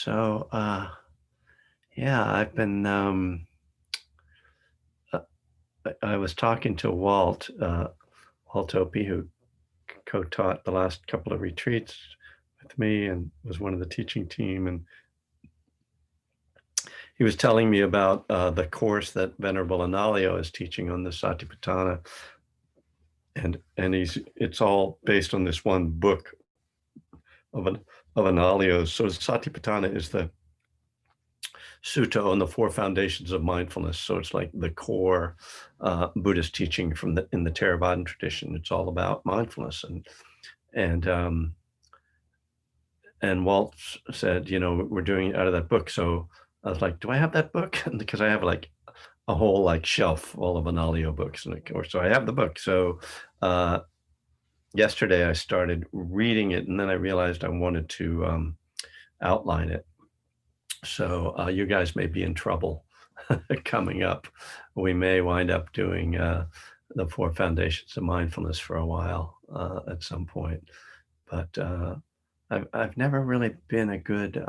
So, yeah, I've been, uh, I was talking to Walt Opie, who co-taught the last couple of retreats with me and was one of the teaching team. And he was telling me about the course that Venerable Analayo is teaching on the Satipatthana. And it's all based on this one book of Analayo's. So Satipatthana is the sutta on the four foundations of mindfulness. So it's like the core Buddhist teaching in the Theravadan tradition. It's all about mindfulness. And um, and Walt said, we're doing it out of that book. So I was like, do I have that book? Because I have like a whole like shelf full of Analayo books, and of course, so I have the book. So uh, yesterday I started reading it, and then I realized I wanted to outline it. So you guys may be in trouble coming up. We may wind up doing the four foundations of mindfulness for a while at some point. But I've never really been a good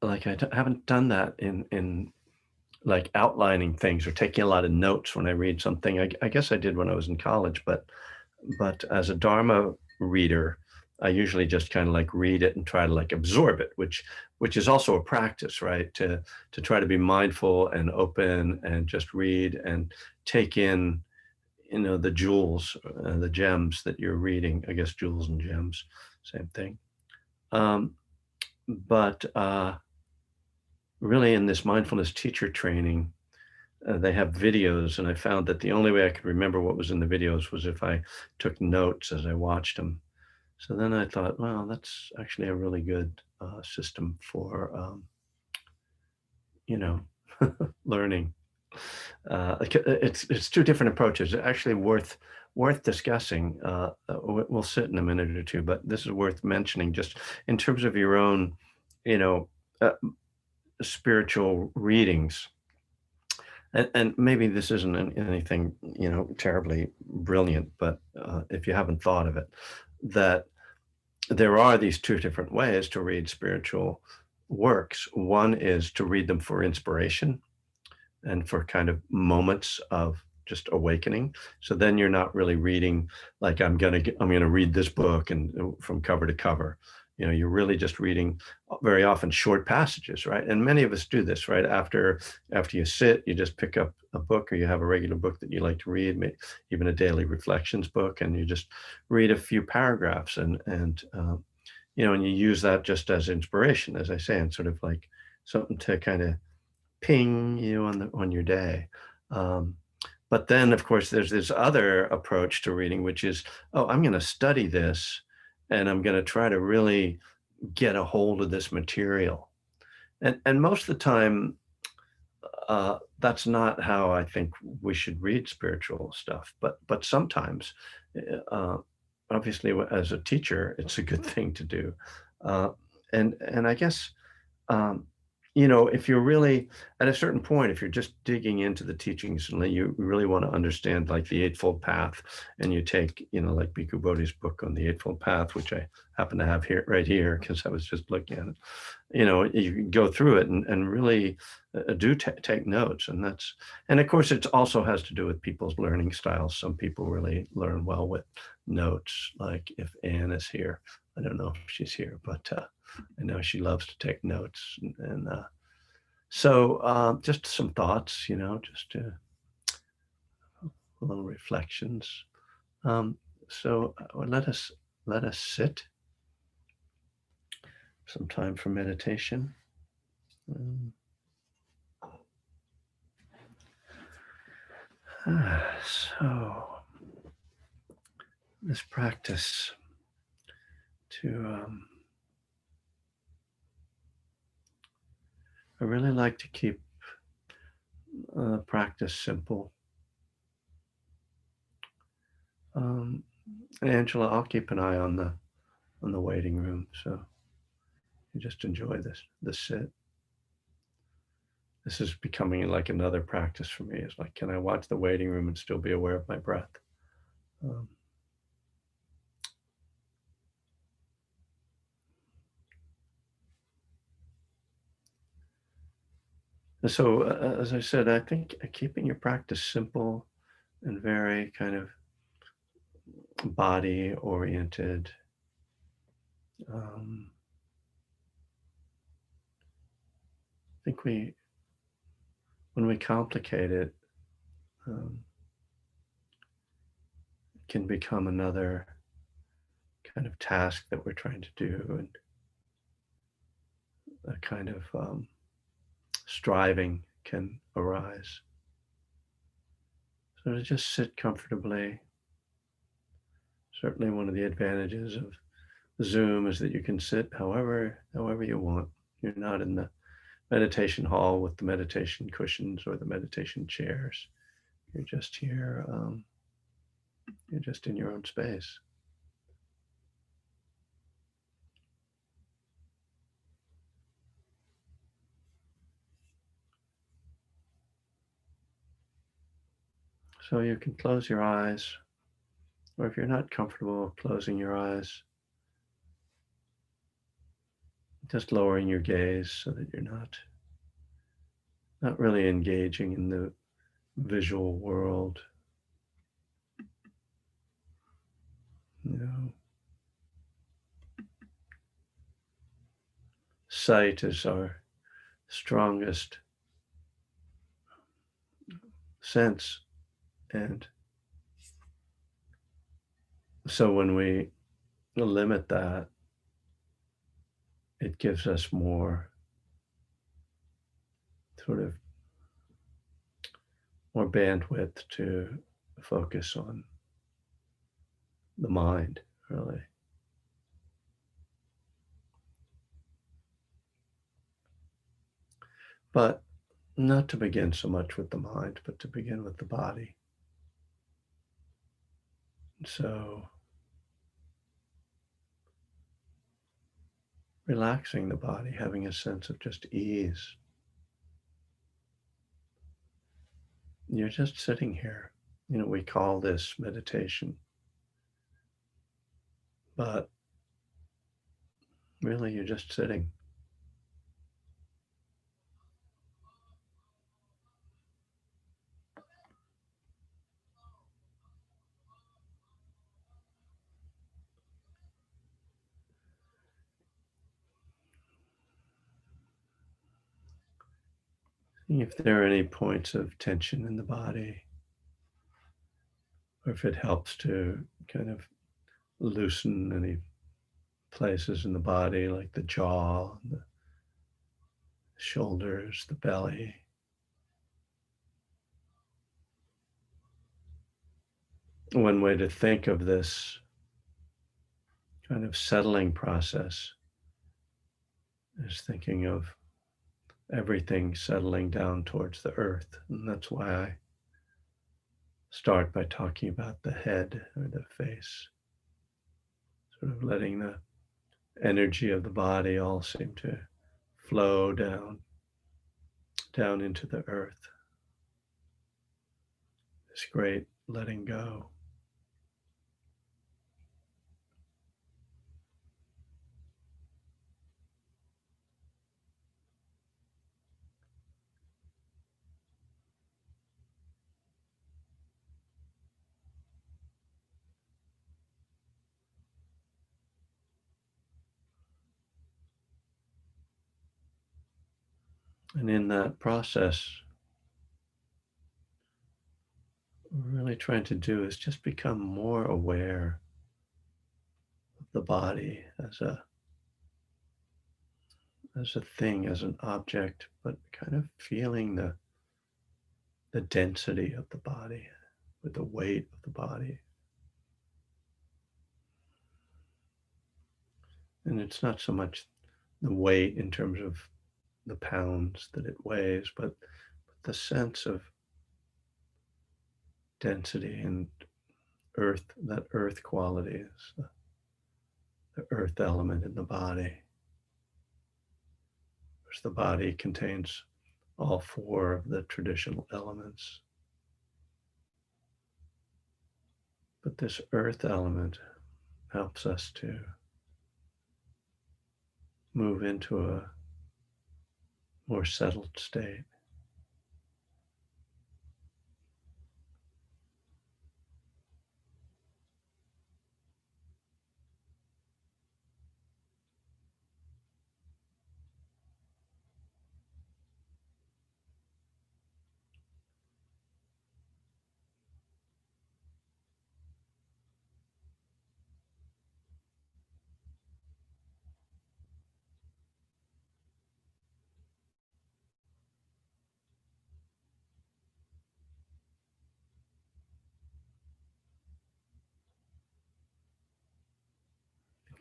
like haven't done that in like outlining things or taking a lot of notes when I read something. I guess I did when I was in college, but as a Dharma reader, I usually just kind of like read it and try to like absorb it, which is also a practice, right? To try to be mindful and open and just read and take in, the jewels, the gems that you're reading. I guess jewels and gems, same thing. Um, but really, in this mindfulness teacher training, they have videos, and I found that the only way I could remember what was in the videos was if I took notes as I watched them. So then I thought, well, that's actually a really good system for, you know, learning. It's two different approaches. Actually, worth discussing. We'll sit in a minute or two, but this is worth mentioning, just in terms of your own, you know, uh, spiritual readings. And maybe this isn't anything, terribly brilliant, but if you haven't thought of it, that there are these two different ways to read spiritual works. One is to read them for inspiration and for kind of moments of just awakening. So then you're not really reading like I'm gonna read this book and from cover to cover. You're really just reading very often short passages, right? And many of us do this, right? After you sit, you just pick up a book, or you have a regular book that you like to read, even a daily reflections book, and you just read a few paragraphs, and you use that just as inspiration, as I say, and sort of like something to kind of ping you on your day. Um, but then, of course, there's this other approach to reading, which is, oh, I'm going to study this, and I'm going to try to really get a hold of this material. And most of the time, that's not how I think we should read spiritual stuff. But sometimes, uh, obviously, as a teacher, it's a good thing to do. Uh, and I guess um, if you're really at a certain point, if you're just digging into the teachings and you really want to understand like the Eightfold Path, and you take, like Bhikkhu Bodhi's book on the Eightfold Path, which I happen to have here right here because I was just looking at it. You can go through it and really do take notes, and of course it also has to do with people's learning styles. Some people really learn well with notes. Like if Anne is here, I don't know if she's here, but I know she loves to take notes, and just some thoughts, just little reflections. So let us sit some time for meditation. Um, so this practice to I really like to keep practice simple. Um, Angela, I'll keep an eye on the waiting room, so you just enjoy this sit. This is becoming like another practice for me. It's like, can I watch the waiting room and still be aware of my breath? Um, And so, as I said, I think keeping your practice simple and very kind of body oriented. Um, I think when we complicate it, um, it can become another kind of task that we're trying to do, and a kind of striving can arise. So to just sit comfortably. Certainly, one of the advantages of Zoom is that you can sit however you want. You're not in the meditation hall with the meditation cushions or the meditation chairs. You're just here. You're just in your own space. So you can close your eyes, or if you're not comfortable closing your eyes, just lowering your gaze so that you're not really engaging in the visual world. You know, sight is our strongest sense, and so when we limit that, it gives us sort of more bandwidth to focus on the mind, really. But not to begin so much with the mind, but to begin with the body. So relaxing the body, having a sense of just ease. You're just sitting here. We call this meditation, but really you're just sitting. If there are any points of tension in the body, or if it helps to kind of loosen any places in the body, like the jaw, the shoulders, the belly. One way to think of this kind of settling process is thinking of everything settling down towards the earth. And that's why I start by talking about the head or the face, sort of letting the energy of the body all seem to flow down into the earth. This great letting go. And in that process, what we're really trying to do is just become more aware of the body as a thing, as an object, but kind of feeling the density of the body, with the weight of the body. And it's not so much the weight in terms of the pounds that it weighs, but the sense of density and that earth quality is the earth element in the body, which the body contains all four of the traditional elements. But this earth element helps us to move into a more settled state.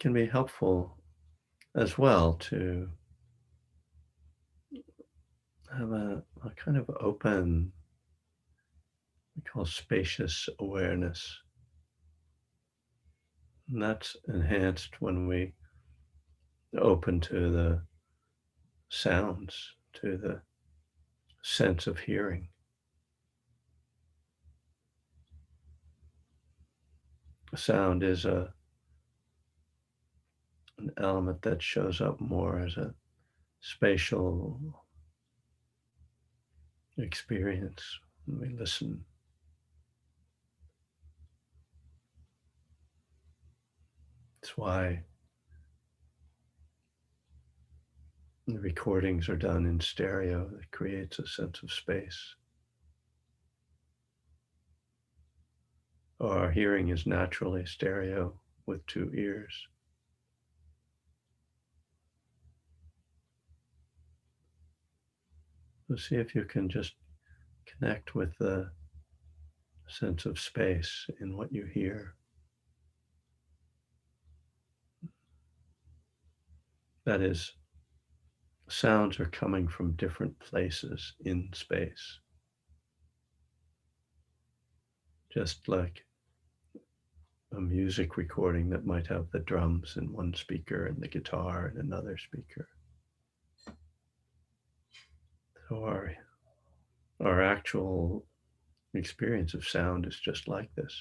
can be helpful as well to have a kind of open, we call spacious awareness. And that's enhanced when we open to the sounds, to the sense of hearing. Sound is an element that shows up more as a spatial experience when we listen. It's why the recordings are done in stereo. That creates a sense of space. Our hearing is naturally stereo with two ears. So see if you can just connect with the sense of space in what you hear. That is, sounds are coming from different places in space. Just like a music recording that might have the drums in one speaker and the guitar in another speaker. So our actual experience of sound is just like this.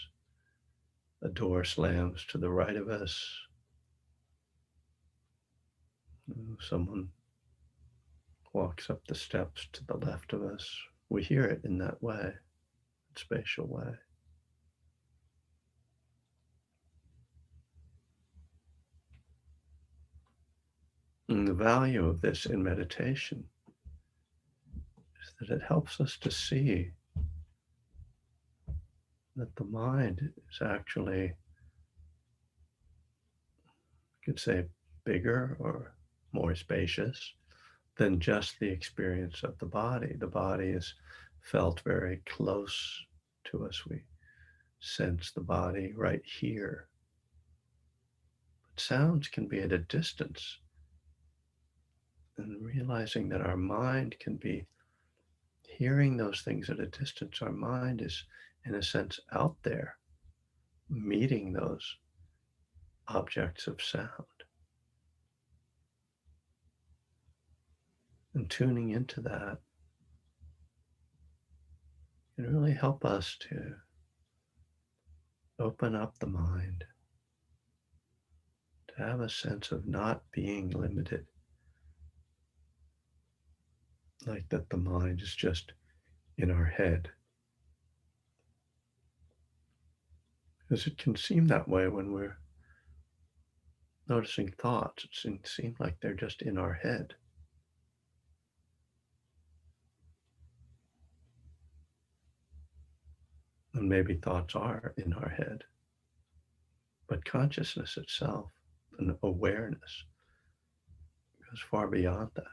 A door slams to the right of us. Someone walks up the steps to the left of us. We hear it in that way, spatial way. And the value of this in meditation is that it helps us to see that the mind is actually, you could say, bigger or more spacious than just the experience of the body. The body is felt very close to us. We sense the body right here. But sounds can be at a distance. And realizing that our mind can be hearing those things at a distance, our mind is, in a sense, out there meeting those objects of sound and tuning into that can really help us to open up the mind, to have a sense of not being limited, like that the mind is just in our head. Because it can seem that way when we're noticing thoughts. It can seem like they're just in our head. And maybe thoughts are in our head. But consciousness itself, and awareness, goes far beyond that.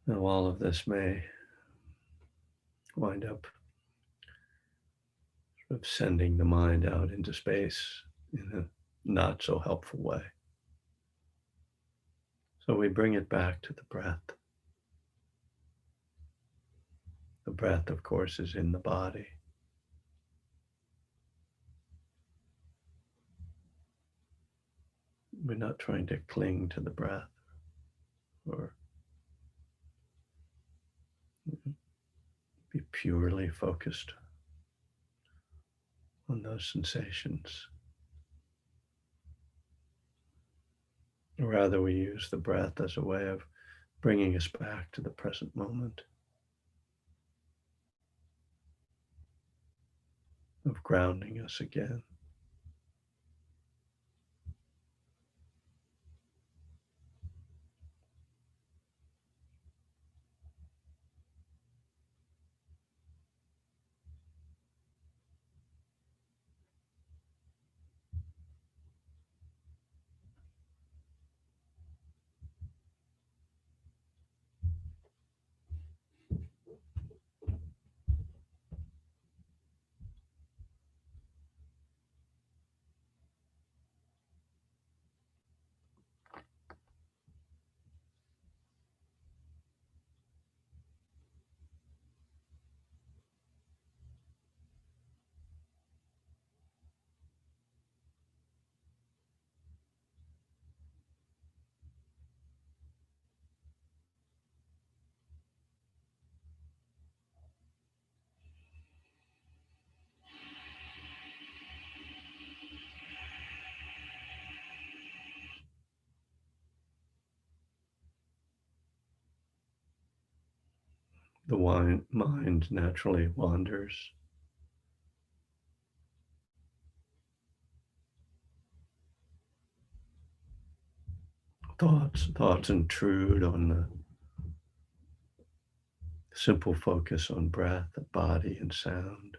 Now, all of this may wind up sort of sending the mind out into space in a not so helpful way. So we bring it back to the breath. The breath, of course, is in the body. We're not trying to cling to the breath or be purely focused on those sensations. Rather, we use the breath as a way of bringing us back to the present moment, of grounding us again. mind naturally wanders. Thoughts intrude on the simple focus on breath, body, and sound.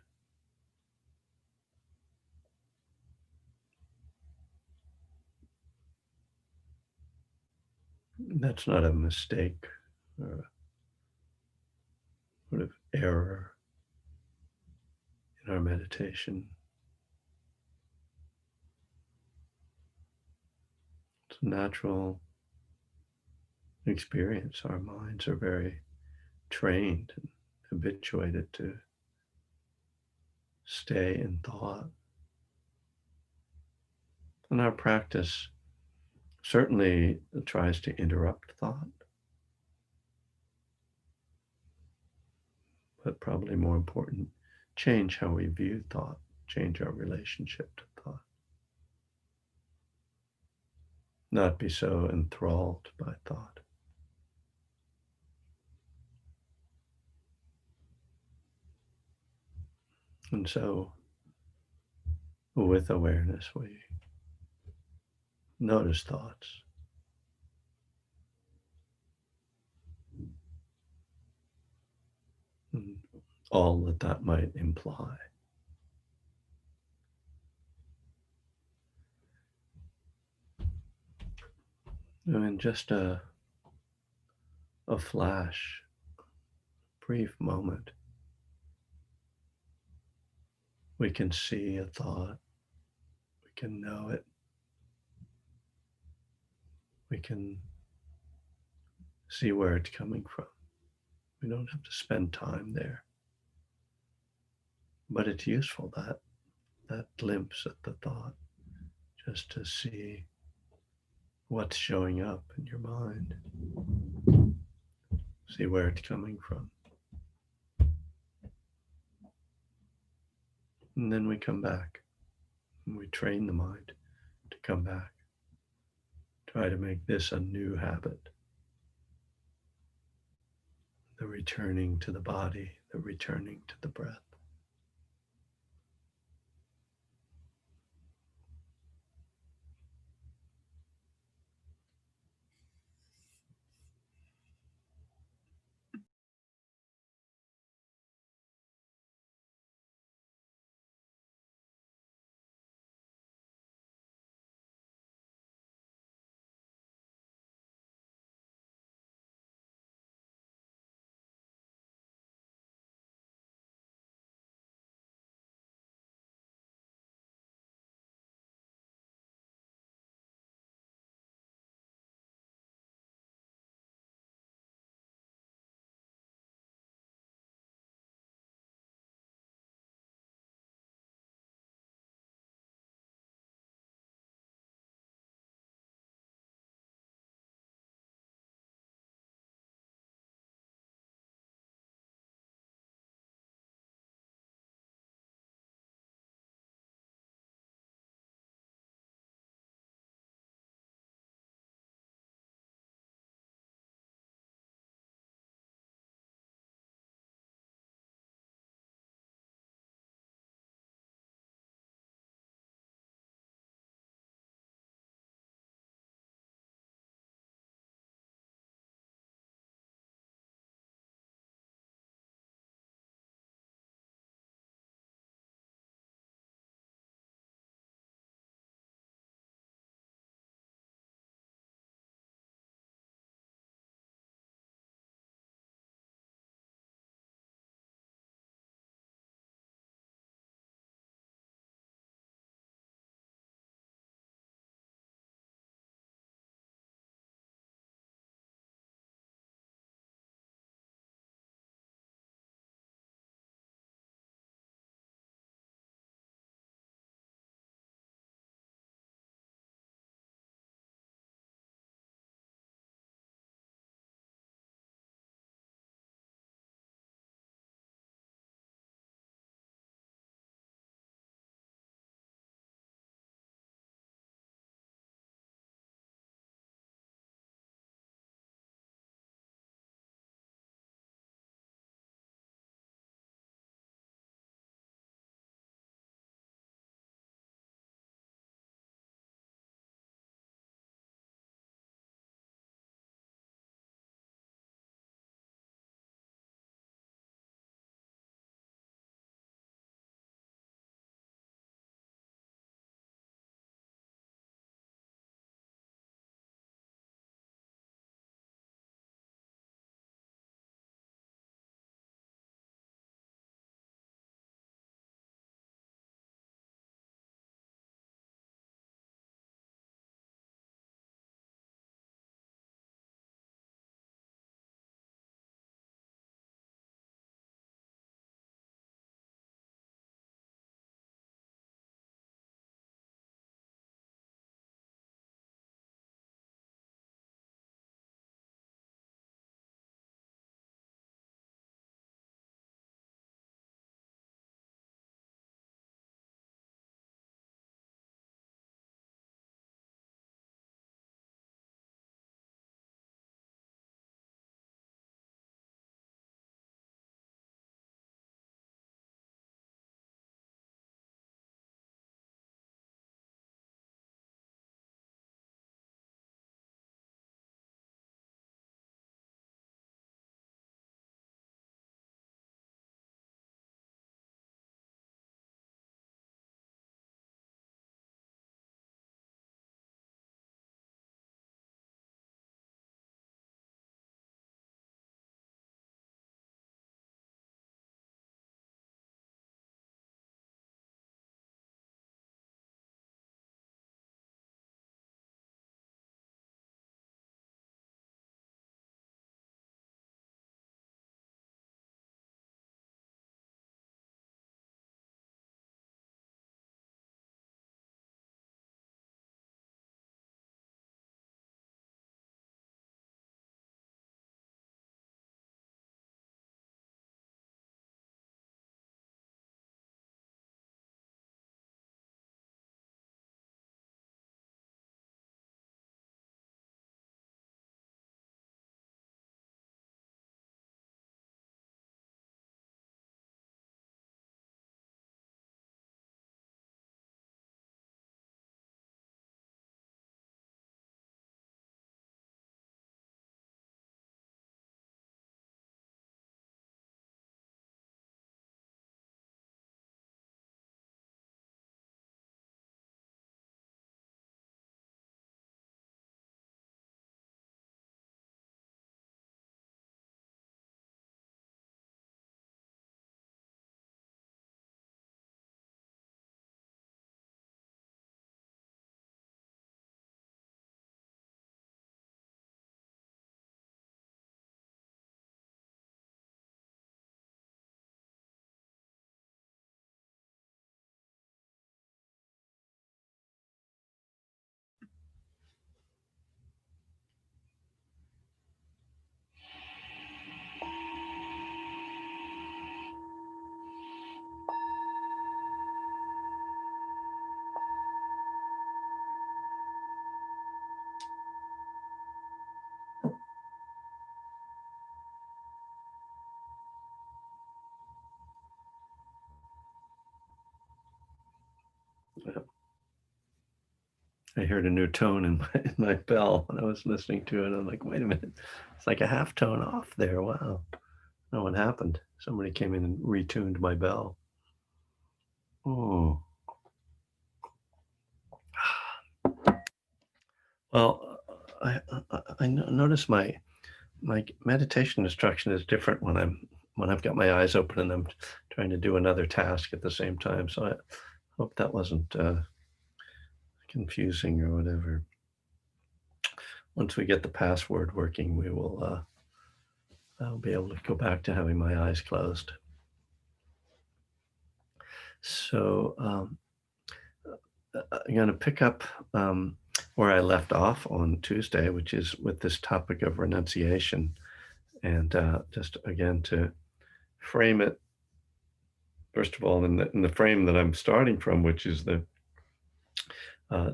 That's not a mistake or a sort of error in our meditation. It's a natural experience. Our minds are very trained and habituated to stay in thought. And our practice certainly tries to interrupt thought, but probably more important, change how we view thought, change our relationship to thought, not be so enthralled by thought. And so, with awareness, we notice thoughts, and all that that might imply. And in just a flash, brief moment, we can see a thought, we can know it, we can see where it's coming from. We don't have to spend time there, but it's useful that glimpse at the thought, just to see what's showing up in your mind, see where it's coming from. And then we come back and we train the mind to come back, try to make this a new habit, the returning to the body, the returning to the breath. I heard a new tone in in my bell when I was listening to it. I'm like, wait a minute, it's like a half tone off there. Wow. No, what happened? Somebody came in and retuned my bell. Oh, well, notice my meditation instruction is different when I've got my eyes open and I'm trying to do another task at the same time. So I hope that wasn't confusing or whatever. Once we get the password working, we will I'll be able to go back to having my eyes closed. So I'm going to pick up where I left off on Tuesday, which is with this topic of renunciation, and just again to frame it first of all in the frame that I'm starting from, which is the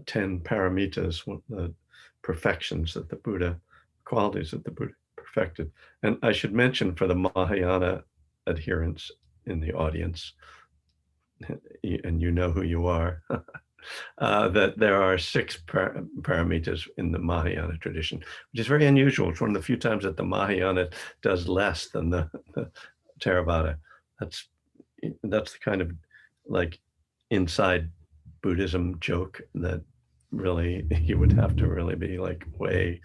10 paramitas, the perfections that the Buddha, qualities that the Buddha perfected. And I should mention for the Mahayana adherents in the audience, and you know who you are, that there are six paramitas in the Mahayana tradition, which is very unusual. It's one of the few times that the Mahayana does less than the Theravada. That's that's the kind of like inside Buddhism joke that really you would have to really be like way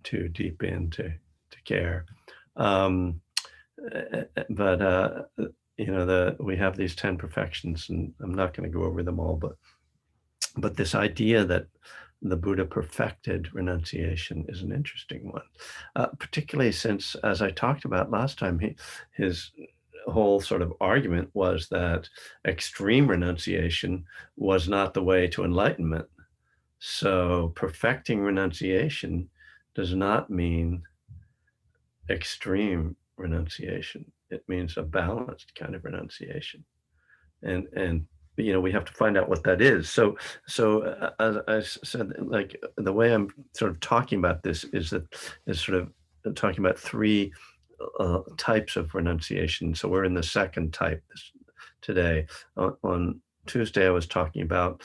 too deep into to care. Um, but you know, the we have these 10 perfections, and I'm not going to go over them all, but this idea that the Buddha perfected renunciation is an interesting one, particularly since, as I talked about last time, his whole sort of argument was that extreme renunciation was not the way to enlightenment. So perfecting renunciation does not mean extreme renunciation. It means a balanced kind of renunciation. And you know, we have to find out what that is. So as I said, like the way I'm sort of talking about this is sort of talking about three types of renunciation. So we're in the second type today. On Tuesday, I was talking about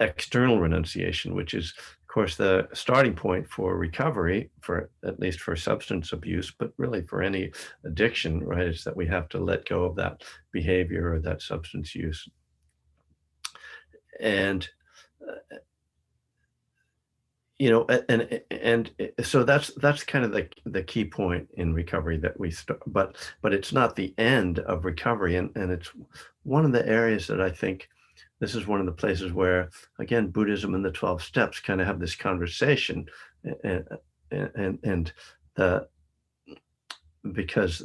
external renunciation, which is, of course, the starting point for recovery, for at least for substance abuse, but really for any addiction, right? Is that we have to let go of that behavior or that substance use. And you know, and so that's kind of the key point in recovery that we start, but it's not the end of recovery, and it's one of the areas that I think this is one of the places where, again, Buddhism and the 12 steps kind of have this conversation, and and the because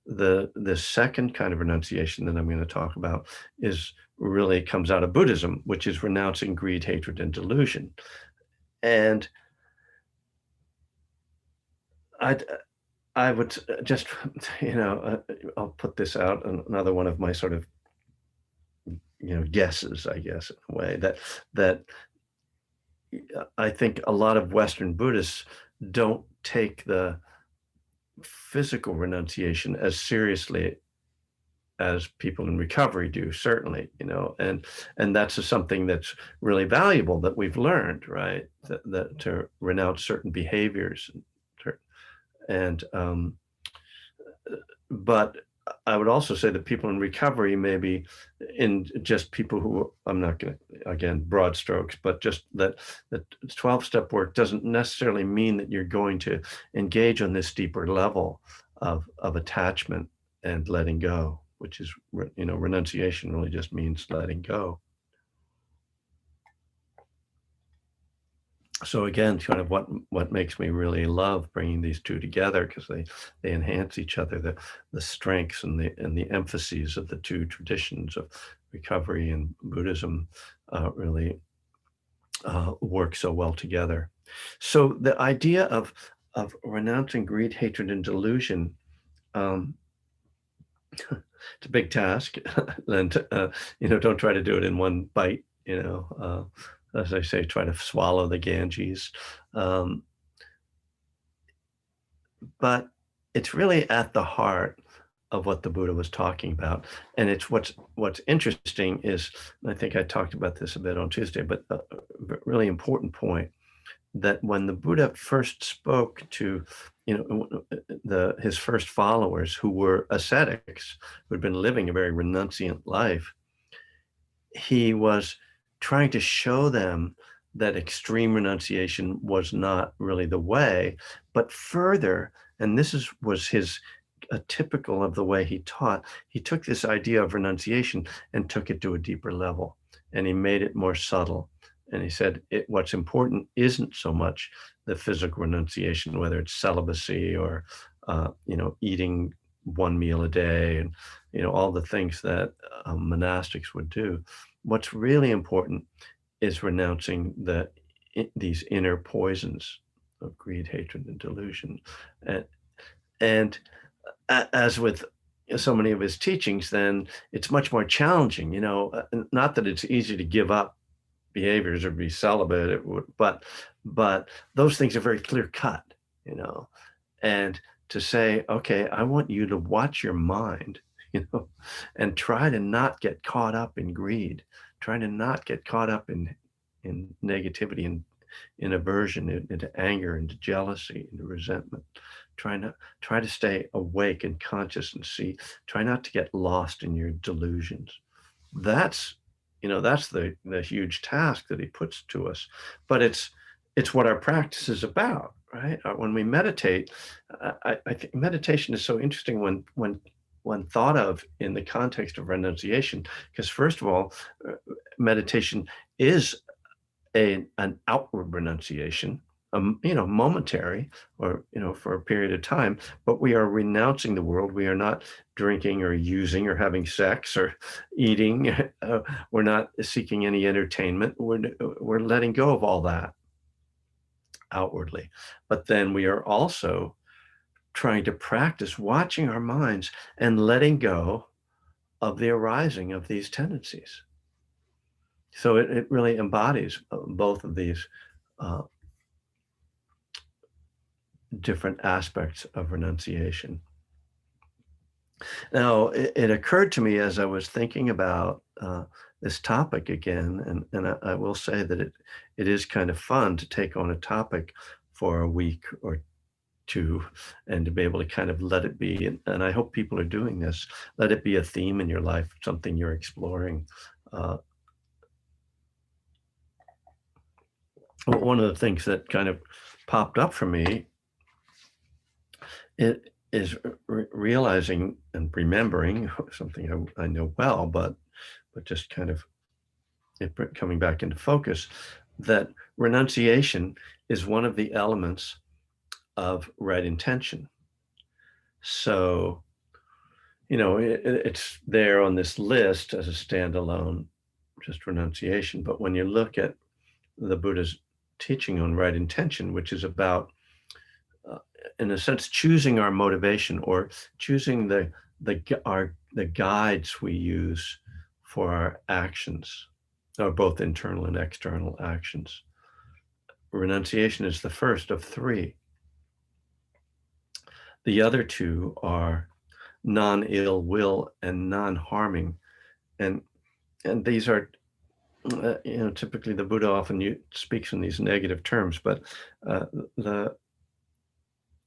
the second kind of renunciation that I'm going to talk about is really comes out of Buddhism, which is renouncing greed, hatred, and delusion. And I I would just, you know, I'll put this out, another one of my sort of, you know, guesses, I guess, in a way that I think a lot of Western Buddhists don't take the physical renunciation as seriously as people in recovery do, certainly, you know, and that's something that's really valuable that we've learned, right? That to renounce certain behaviors and but I would also say that people in recovery, maybe in just people who I'm not going to, again, broad strokes, but just that 12-step work doesn't necessarily mean that you're going to engage on this deeper level of attachment and letting go, which is, you know, renunciation really just means letting go. So again, kind of what makes me really love bringing these two together, because they enhance each other, the strengths and the emphases of the two traditions of recovery and Buddhism really work so well together. So the idea of renouncing greed, hatred, and delusion, um, it's a big task, and you know, don't try to do it in one bite. You know, as I say, try to swallow the Ganges. Um, but it's really at the heart of what the Buddha was talking about. And it's what's interesting is, and I think I talked about this a bit on Tuesday, but really important point, that when the Buddha first spoke to, the his first followers who were ascetics, who had been living a very renunciant life, he was trying to show them that extreme renunciation was not really the way, but further, and was his typical of the way he taught, he took this idea of renunciation and took it to a deeper level, and he made it more subtle. And he said, what's important isn't so much the physical renunciation, whether it's celibacy or, eating one meal a day, and all the things that monastics would do. What's really important is renouncing these inner poisons of greed, hatred, and delusion. And, and as with so many of his teachings, then it's much more challenging, not that it's easy to give up behaviors or be celibate, but those things are very clear cut, and to say, okay, I want you to watch your mind, and try to not get caught up in greed, try to not get caught up in negativity and in aversion, into anger, into jealousy, into resentment. Try to stay awake and conscious and see. Try not to get lost in your delusions. That's that's the huge task that he puts to us. But it's what our practice is about, right? When we meditate, I think meditation is so interesting when thought of in the context of renunciation, because first of all, meditation is an outward renunciation, momentary, or for a period of time, but we are renouncing the world. We are not drinking or using or having sex or eating. We're not seeking any entertainment. We're letting go of all that outwardly. But then we are also trying to practice watching our minds and letting go of the arising of these tendencies. So it really embodies both of these different aspects of renunciation. Now, it occurred to me as I was thinking about this topic again, and I will say that it is kind of fun to take on a topic for a week or two and to be able to kind of let it be. And I hope people are doing this. Let it be a theme in your life, something you're exploring. One of the things that kind of popped up for me, it is realizing and remembering something I know well, but just kind of coming back into focus, that renunciation is one of the elements of right intention. So, it's there on this list as a standalone, just renunciation. But when you look at the Buddha's teaching on right intention, which is about, in a sense, choosing our motivation, or choosing the guides we use for our actions, or both internal and external actions. Renunciation is the first of three. The other two are non-ill will and non-harming, and these are, typically the Buddha often speaks in these negative terms, but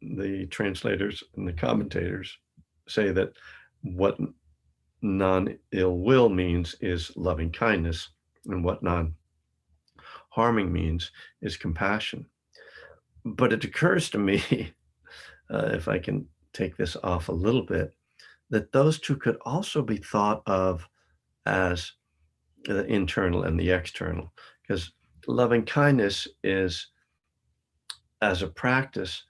the translators and the commentators say that what non-ill will means is loving kindness, and what non-harming means is compassion. But it occurs to me, if I can take this off a little bit, that those two could also be thought of as the internal and the external, because loving kindness is, as a practice,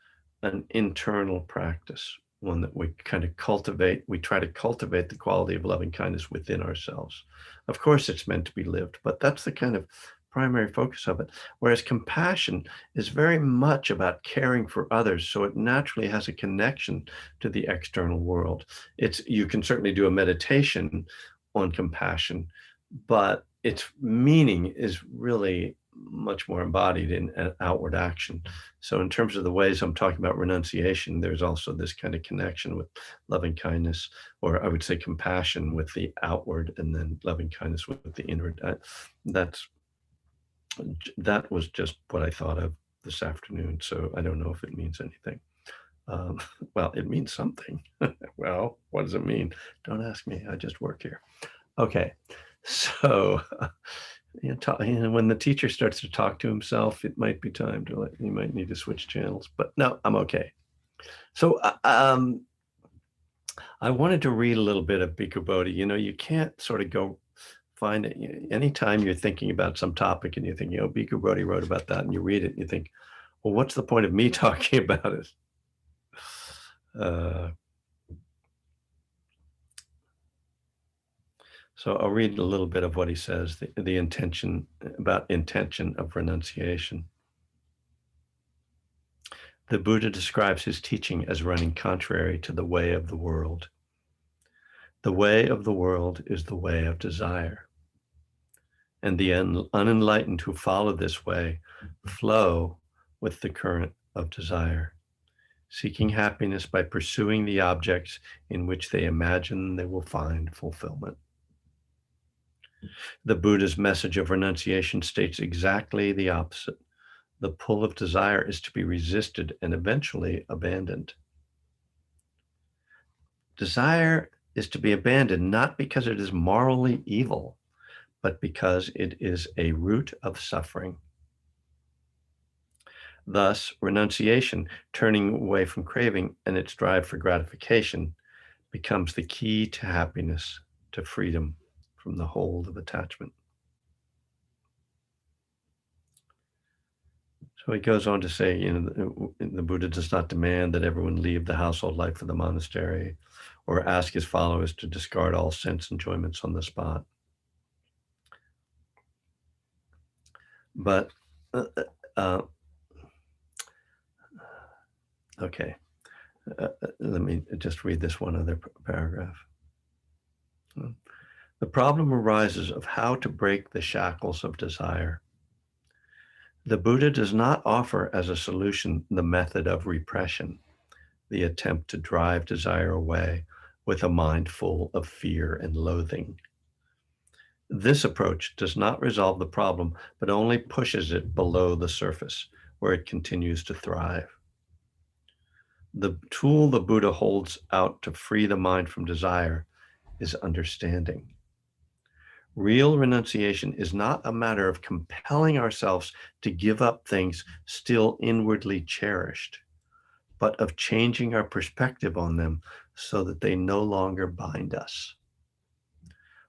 an internal practice, one that we kind of cultivate. We try to cultivate the quality of loving kindness within ourselves. Of course, it's meant to be lived, but that's the kind of primary focus of it. Whereas compassion is very much about caring for others, so it naturally has a connection to the external world. You can certainly do a meditation on compassion, but its meaning is really much more embodied in outward action. So in terms of the ways I'm talking about renunciation, there's also this kind of connection with loving kindness, or I would say compassion with the outward, and then loving kindness with the inward. That's that was just what I thought of this afternoon. So I don't know if it means anything. Um, well, it means something. Well, what does it mean? Don't ask me. I just work here. Okay. So, when the teacher starts to talk to himself, it might be time to you might need to switch channels, but no, I'm okay. So, I wanted to read a little bit of Bhikkhu Bodhi. You can't sort of go find it. Anytime you're thinking about some topic and you're thinking, oh, Bhikkhu Bodhi wrote about that, and you read it and you think, well, what's the point of me talking about it? Uh, so I'll read a little bit of what he says, the intention about intention of renunciation. The Buddha describes his teaching as running contrary to the way of the world. The way of the world is the way of desire, and the unenlightened who follow this way flow with the current of desire, seeking happiness by pursuing the objects in which they imagine they will find fulfillment. The Buddha's message of renunciation states exactly the opposite. The pull of desire is to be resisted and eventually abandoned. Desire is to be abandoned not because it is morally evil, but because it is a root of suffering. Thus, renunciation, turning away from craving and its drive for gratification, becomes the key to happiness, to freedom from the hold of attachment. So he goes on to say, the Buddha does not demand that everyone leave the household life of the monastery or ask his followers to discard all sense enjoyments on the spot. But, okay, let me just read this one other paragraph. The problem arises of how to break the shackles of desire. The Buddha does not offer as a solution the method of repression, the attempt to drive desire away with a mind full of fear and loathing. This approach does not resolve the problem, but only pushes it below the surface, where it continues to thrive. The tool the Buddha holds out to free the mind from desire is understanding. Real renunciation is not a matter of compelling ourselves to give up things still inwardly cherished, but of changing our perspective on them so that they no longer bind us.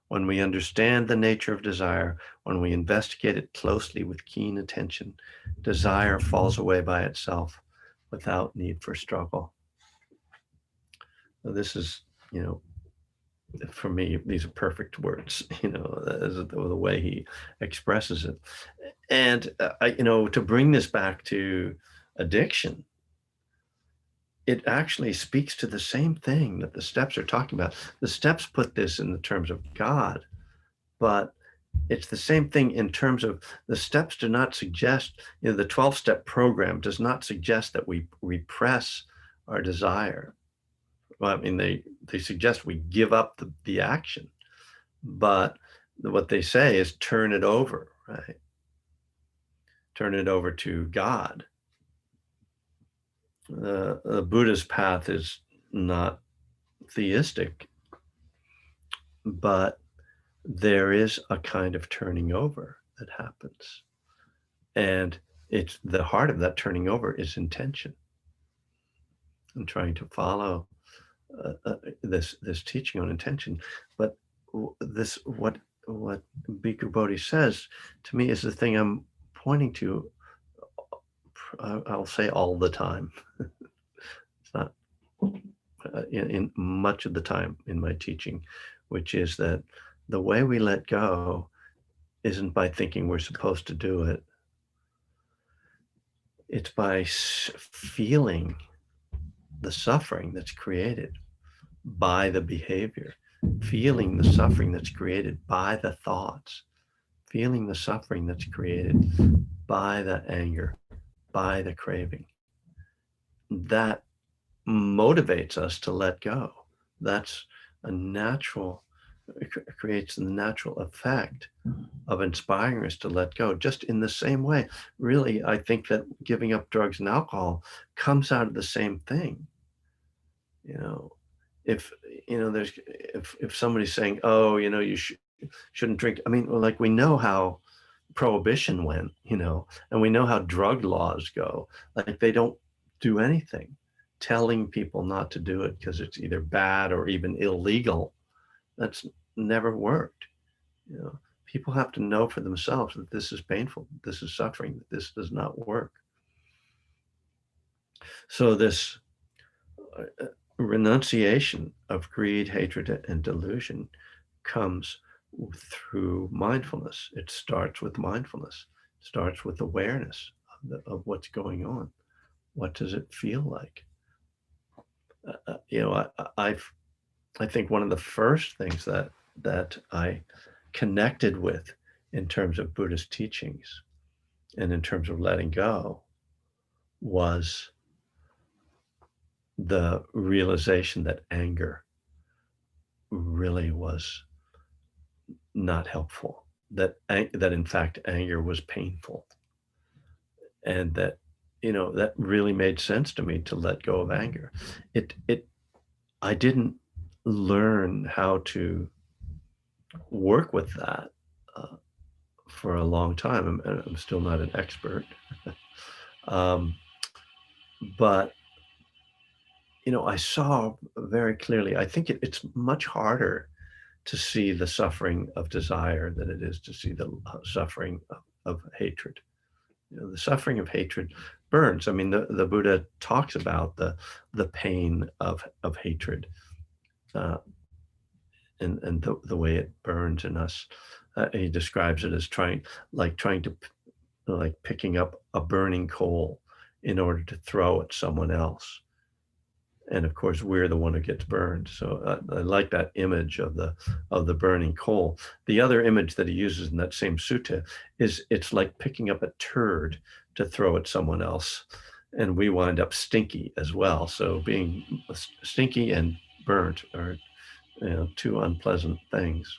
When we understand the nature of desire, when we investigate it closely with keen attention, desire falls away by itself without need for struggle. So this is, for me, these are perfect words, the way he expresses it. And, to bring this back to addiction, it actually speaks to the same thing that the steps are talking about. The steps put this in the terms of God, but it's the same thing in terms of the steps do not suggest, the 12-step program does not suggest that we repress our desire. Well, I mean, they suggest we give up the action, but what they say is turn it over, right? Turn it over to God. The Buddha's path is not theistic, but there is a kind of turning over that happens. And it's the heart of that turning over is intention. I'm trying to follow this teaching on intention, but this what Bhikkhu Bodhi says to me is the thing I'm pointing to. I'll say all the time. It's not in much of the time in my teaching, which is that the way we let go isn't by thinking we're supposed to do it. It's by feeling the suffering that's created by the behavior, feeling the suffering that's created by the thoughts, feeling the suffering that's created by the anger, by the craving, that motivates us to let go. That's a natural, it creates the natural effect of inspiring us to let go, just in the same way. Really, I think that giving up drugs and alcohol comes out of the same thing. You know, if there's if somebody's saying, "Oh, you shouldn't drink." I mean, well, like we know how prohibition went, and we know how drug laws go. Like they don't do anything, telling people not to do it because it's either bad or even illegal. That's never worked. You know, people have to know for themselves that this is painful, this is suffering, that this does not work. So this renunciation of greed, hatred, and delusion comes through mindfulness. It starts with mindfulness. It starts with awareness of what's going on. What does it feel like? I think one of the first things that I connected with in terms of Buddhist teachings and in terms of letting go was the realization that anger really was not helpful. That in fact anger was painful, and that really made sense to me to let go of anger. It I didn't learn how to work with that uh, for a long time. I'm still not an expert, um, but I saw very clearly. I think it's much harder to see the suffering of desire than it is to see the suffering of hatred. The suffering of hatred burns. I mean, the Buddha talks about the pain of hatred, uh, and the way it burns in us. He describes it as trying to like picking up a burning coal in order to throw at someone else. And of course, we're the one who gets burned. So I like that image of the burning coal. The other image that he uses in that same sutta is it's like picking up a turd to throw at someone else, and we wind up stinky as well. So being stinky and burnt are two unpleasant things.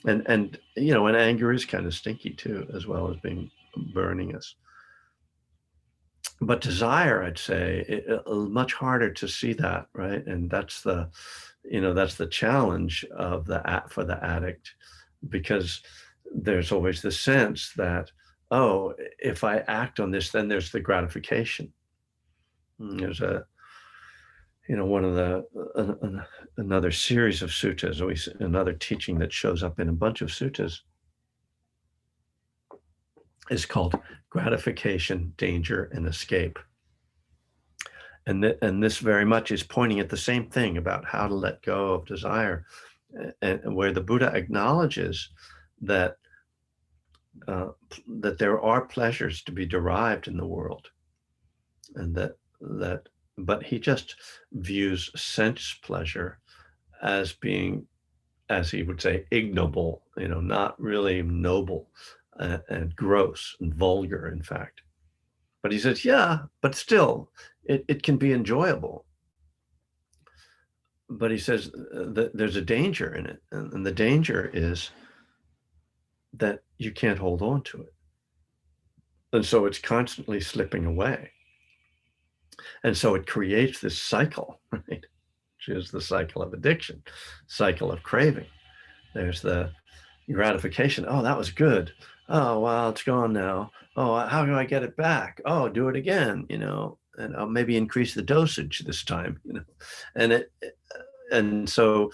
And anger is kind of stinky too, as well as being burning us. But desire, I'd say, much harder to see that, right? And that's the challenge for the addict, because there's always the sense that, oh, if I act on this, then there's the gratification. There's one of the another series of suttas, another teaching that shows up in a bunch of suttas is called gratification, danger, and escape. And this very much is pointing at the same thing about how to let go of desire, and where the Buddha acknowledges that that there are pleasures to be derived in the world, and that but he just views sense pleasure as being, as he would say, ignoble, not really noble, and gross and vulgar, in fact. But he says, yeah, but still, it can be enjoyable. But he says that there's a danger in it. And the danger is that you can't hold on to it. And so it's constantly slipping away. And so it creates this cycle, right? Which is the cycle of addiction, cycle of craving. There's the gratification. Oh, that was good. Oh, well, it's gone now. Oh, how do I get it back? Oh, do it again, and I'll maybe increase the dosage this time, and and so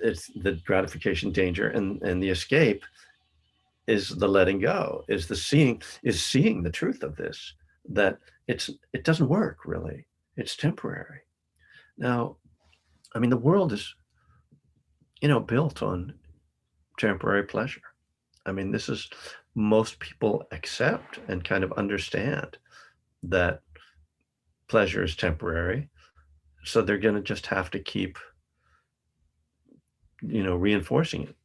it's the gratification, danger, and the escape is the letting go, is seeing the truth of this, that it doesn't work really. It's temporary. Now, I mean, the world is, built on temporary pleasure. I mean, this is most people accept and kind of understand that pleasure is temporary. So they're going to just have to keep, reinforcing it.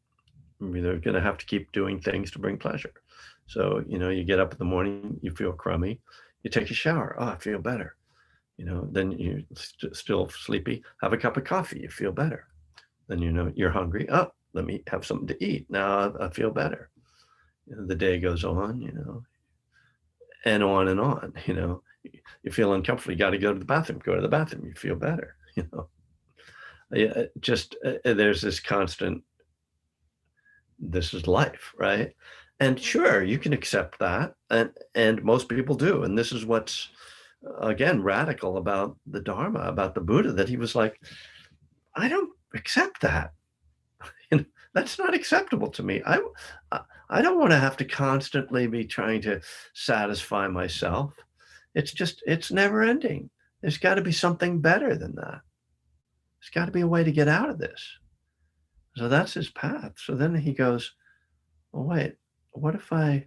They're going to have to keep doing things to bring pleasure. So, you get up in the morning, you feel crummy, you take a shower. Oh, I feel better. Then you're still sleepy. Have a cup of coffee. You feel better. Then you're hungry. Oh, let me have something to eat. Now I feel better. The day goes on, and on and on. You feel uncomfortable. You got to go to the bathroom. Go to the bathroom. You feel better. Yeah, just there's this constant. This is life, right? And sure, you can accept that, and most people do. And this is what's again radical about the Dharma, about the Buddha, that he was like, I don't accept that. That's not acceptable to me. I don't want to have to constantly be trying to satisfy myself. It's never ending. There's got to be something better than that. There's got to be a way to get out of this. So that's his path. So then he goes, well, wait, what if I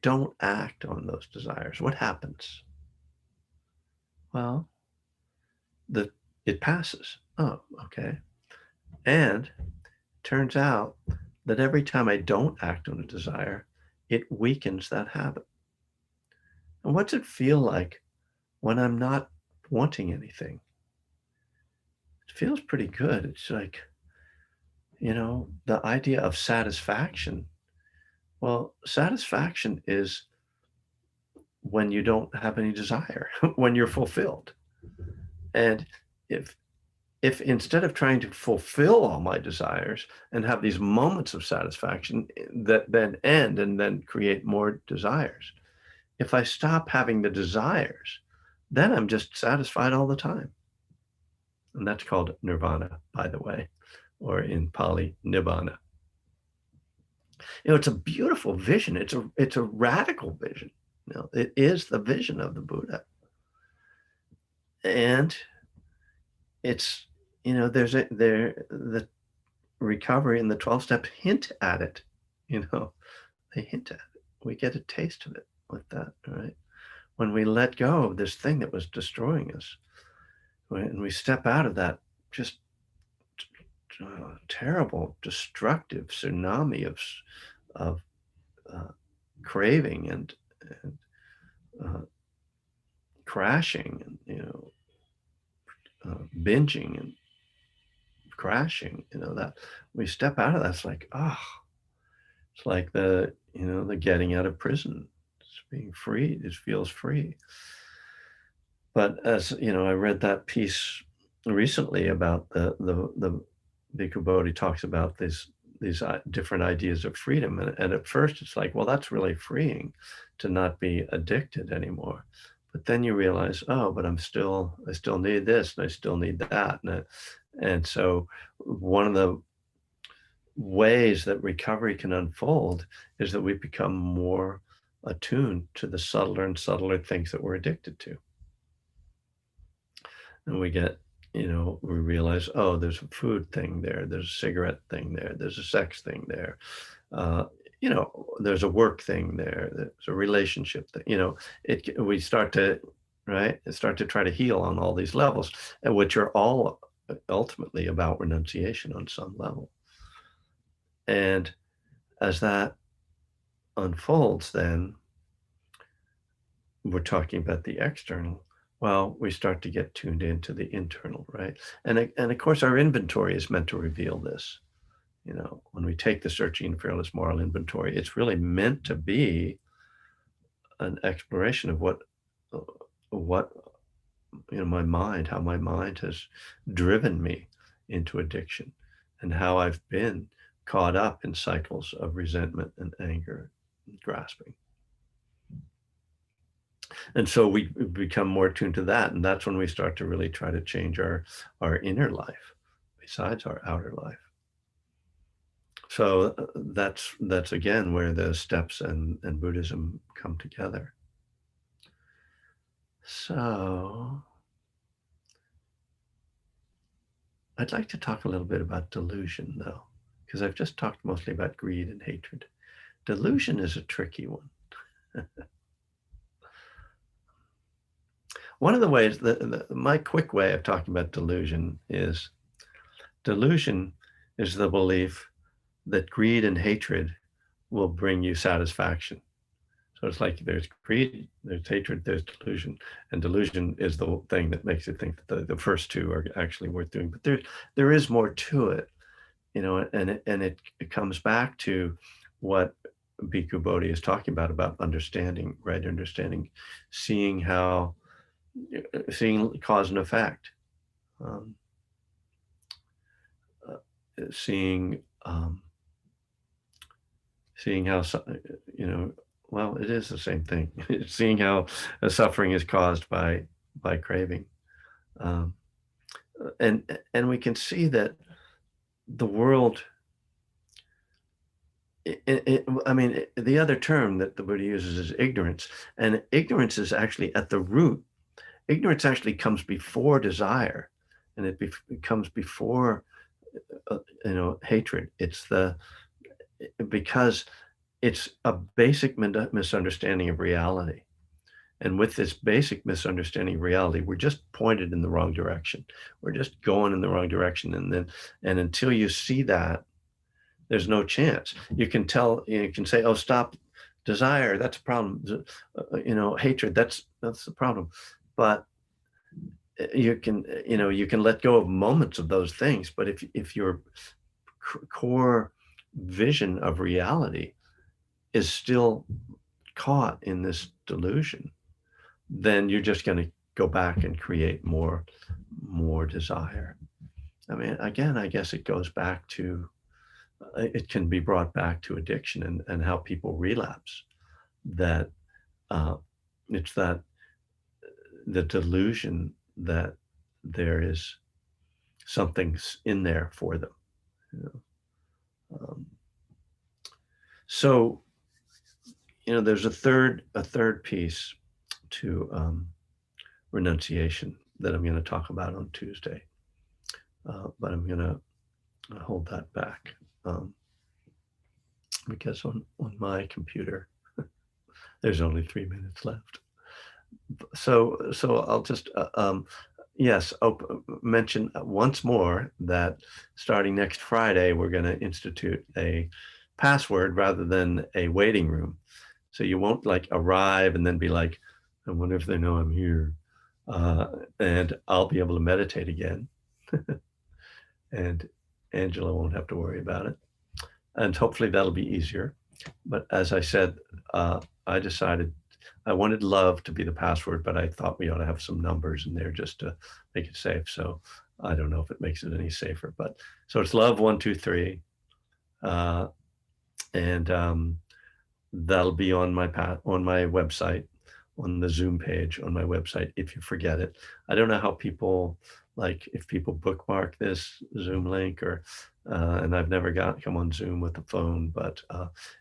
don't act on those desires? What happens? Well, the it passes. Oh, okay. And turns out that every time I don't act on a desire, it weakens that habit. And what's it feel like when I'm not wanting anything? It feels pretty good. It's like, the idea of satisfaction. Well, satisfaction is when you don't have any desire, when you're fulfilled. And if if instead of trying to fulfill all my desires and have these moments of satisfaction that then end and then create more desires, if I stop having the desires, then I'm just satisfied all the time. And that's called nirvana, by the way, or in Pali, nibbana. It's a beautiful vision. It's a radical vision. It is the vision of the Buddha. And it's, the recovery and the 12 steps hint at it. They hint at it. We get a taste of it with that, right? When we let go of this thing that was destroying us, and we step out of that just terrible, destructive tsunami of craving and uh, crashing and binging and crashing, that we step out of that, it's like, it's like the getting out of prison. It's being free. It feels free. But as I read that piece recently about the Bhikkhu Bodhi talks about these different ideas of freedom, and at first it's like, well, that's really freeing to not be addicted anymore. But then you realize, oh, but I still need this and I still need that, and so one of the ways that recovery can unfold is that we become more attuned to the subtler and subtler things that we're addicted to. And we realize, oh, there's a food thing there, there's a cigarette thing there, there's a sex thing there, uh, there's a work thing there, there's a relationship thing, we start to, right, and start to try to heal on all these levels, and which are all ultimately about renunciation on some level. And as that unfolds, then we're talking about the external. Well, we start to get tuned into the internal, right? And of course, our inventory is meant to reveal this. When we take the Searching and Fearless Moral Inventory, it's really meant to be an exploration of what how my mind has driven me into addiction, and how I've been caught up in cycles of resentment and anger and grasping. And so we become more attuned to that, and that's when we start to really try to change our inner life besides our outer life. So that's again where the steps and Buddhism come together. So I'd like to talk a little bit about delusion, though, because I've just talked mostly about greed and hatred. Delusion is a tricky one. One of the ways my quick way of talking about delusion is the belief that greed and hatred will bring you satisfaction. So it's like there's greed, there's hatred, there's delusion, and delusion is the thing that makes you think that the first two are actually worth doing. But there is more to it, and it comes back to what Bhikkhu Bodhi is talking about understanding, right? Understanding, seeing how, seeing cause and effect, um, uh, seeing seeing how you know well, it is the same thing. Seeing how suffering is caused by craving, um, and we can see that the world. I mean, the other term that the Buddha uses is ignorance, and ignorance is actually at the root. Ignorance actually comes before desire, and it comes before hatred. It's the because it's a basic misunderstanding of reality. And with this basic misunderstanding of reality, we're just pointed in the wrong direction. We're just going in the wrong direction. And until you see that, there's no chance. You can tell, you can say, oh, stop desire. That's a problem. Hatred. That's the problem. But you can let go of moments of those things. But if your core vision of reality is still caught in this delusion, then you're just going to go back and create more desire. I mean, again, I guess it goes back to it can be brought back to addiction and how people relapse. That uh, it's that the delusion that there is something in there for them. You know? um, so there's a third piece to renunciation that I'm going to talk about on Tuesday, but I'm going to hold that back because on my computer there's only 3 minutes left. So I'll just yes, mention once more that starting next Friday we're going to institute a password rather than a waiting room. So you won't like arrive and then be like, I wonder if they know I'm here. And I'll be able to meditate again. And Angela won't have to worry about it. And hopefully that'll be easier. But as I said, I decided I wanted love to be the password, but I thought we ought to have some numbers in there just to make it safe. So I don't know if it makes it any safer, but so it's love123. And that'll be on my website, on the Zoom page on my website if you forget it. I don't know how people, like if people bookmark this Zoom link or and I've never come on Zoom with the phone, but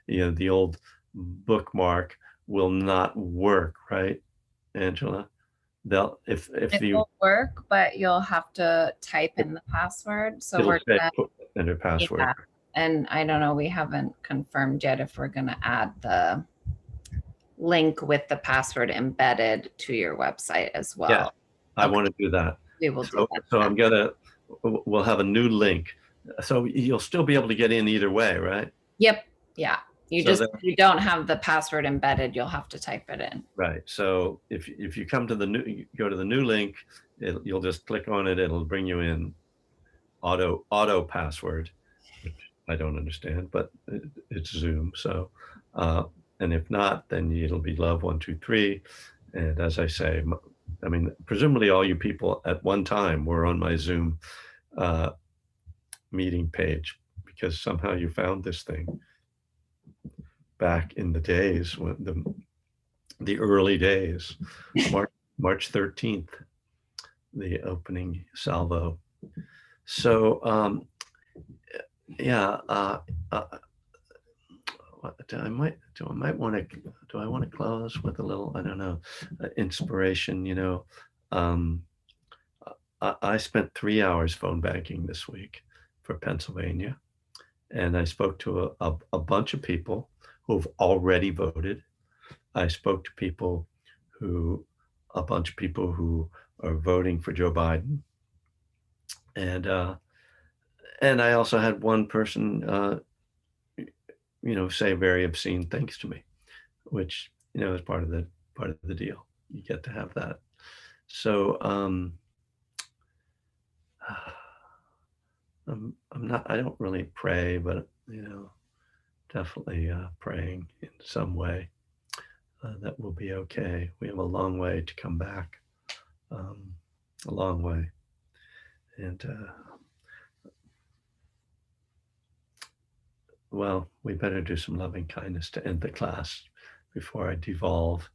the old bookmark will not work, right, Angela? They'll if It you will work, but you'll have to type in the password. So it'll we're say gonna, put enter password. yeah. And I don't know, we haven't confirmed yet if we're gonna add the link with the password embedded to your website as Yeah, well. I Okay, want to do that. we will do that. So we'll have a new link. So you'll still be able to get in either way, right? Yep. Yeah. So You don't have the password embedded. You'll have to type it in. right. So if you come to you go to the new link, you'll just click on it. It'll bring you in auto password, which I don't understand, but it's Zoom. So, and if not, then it'll be love123. And as I say, I mean, presumably all you people at one time were on my Zoom uh, meeting page because somehow you found this thing back in the days when the early days, March 13th, the opening salvo. So yeah, I might want to. Do I want to close with a little? I don't know, inspiration. Um, I spent 3 hours phone banking this week for Pennsylvania, and I spoke to a bunch of people who've already voted. I spoke to a bunch of people who are voting for Joe Biden, and I also had one person say very obscene things to me, which, is part of the deal. You get to have that. So, I don't really pray, but, definitely, praying in some way, that we'll be okay. We have a long way to come back, um, a long way. And, well, we better do some loving kindness to end the class before I devolve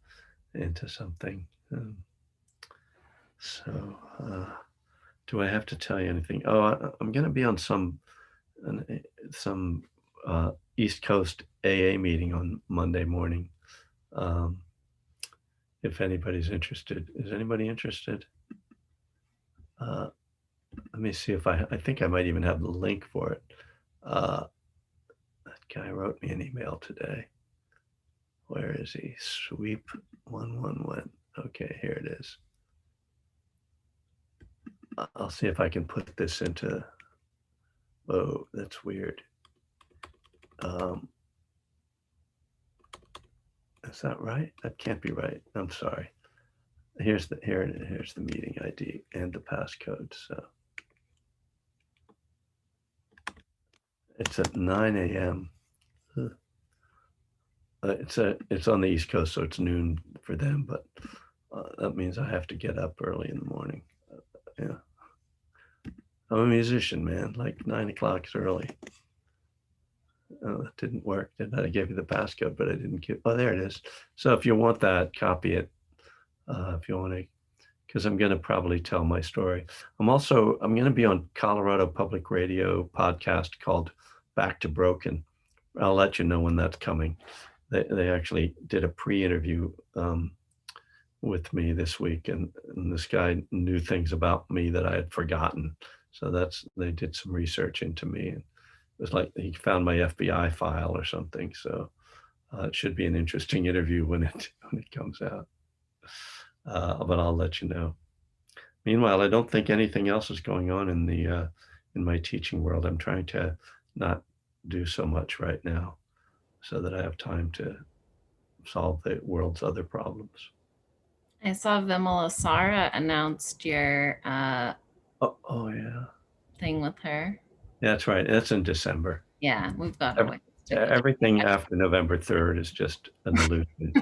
into something. So, do I have to tell you anything? Oh, I'm going to be on some East Coast AA meeting on Monday morning. Um, if anybody's interested, is anybody interested? Uh, Let me see if I think I might even have the link for it. Uh, that guy wrote me an email today. Where is he? Sweep 111. Okay, here it is. I'll see if I can put this into. Oh, that's weird. Um, is that right? That can't be right. I'm sorry. Here's the meeting ID and the passcode. So it's at 9 a.m. It's on the East Coast, so it's noon for them. But that means I have to get up early in the morning. Yeah, I'm a musician, man. Like 9 o'clock is early. Oh, that didn't work. Did I gave you the passcode, but I didn't give. Oh, there it is. So if you want that, copy it. If you want to, because I'm going to probably tell my story. I'm going to be on Colorado Public Radio podcast called Back to Broken. I'll let you know when that's coming. They actually did a pre-interview with me this week, and this guy knew things about me that I had forgotten. So they did some research into me, and it was like he found my FBI file or something. So it should be an interesting interview when it comes out. But I'll let you know. Meanwhile, I don't think anything else is going on in my teaching world. I'm trying to not do so much right now, so that I have time to solve the world's other problems. I saw Vimala Sara announced your Oh yeah, thing with her. that's right. That's in December. Yeah, we've got a ways to go. Everything after November 3rd is just an illusion.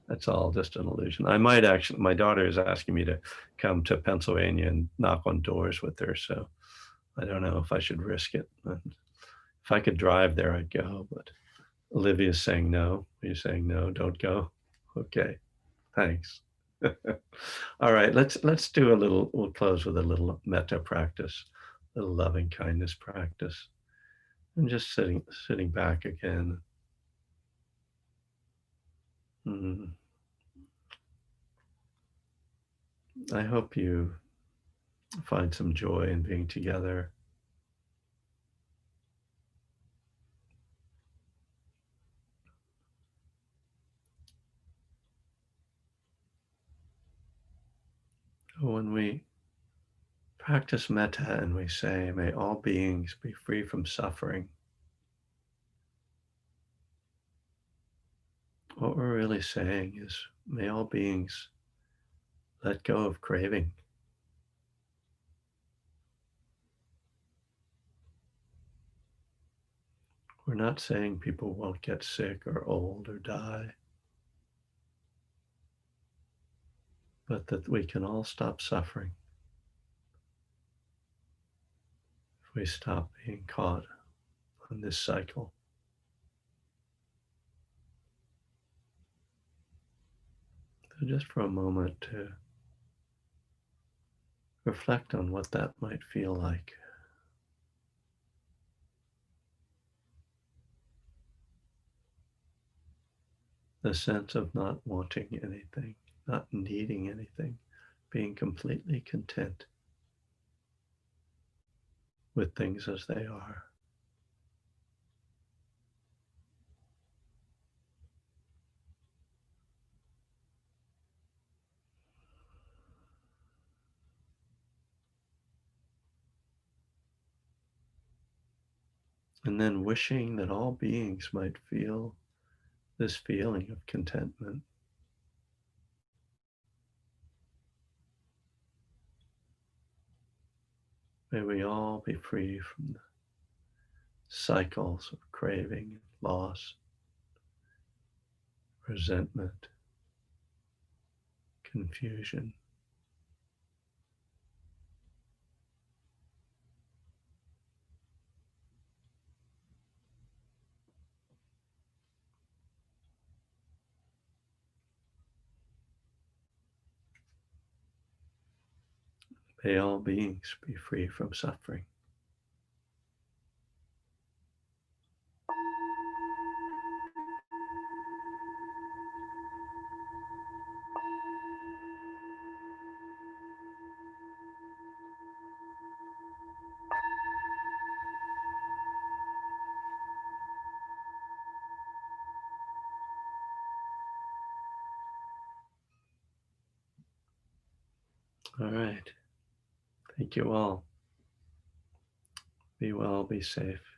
That's all just an illusion. I might actually. My daughter is asking me to come to Pennsylvania and knock on doors with her. So I don't know if I should risk it. And if I could drive there, I'd go. But Olivia's saying no. Are you saying no? Don't go. Okay. Thanks. All right. Let's do a little. We'll close with a little metta practice, a little loving kindness practice, and just sitting back again. Mm. I hope you find some joy in being together. When we practice metta and we say, may all beings be free from suffering, what we're really saying is, may all beings let go of craving. We're not saying people won't get sick or old or die, but that we can all stop suffering if we stop being caught on this cycle. So just for a moment to reflect on what that might feel like. The sense of not wanting anything, not needing anything, being completely content with things as they are. And then wishing that all beings might feel this feeling of contentment. May we all be free from the cycles of craving, loss, resentment, confusion. May all beings be free from suffering. All right. Thank you all. Be well, be safe.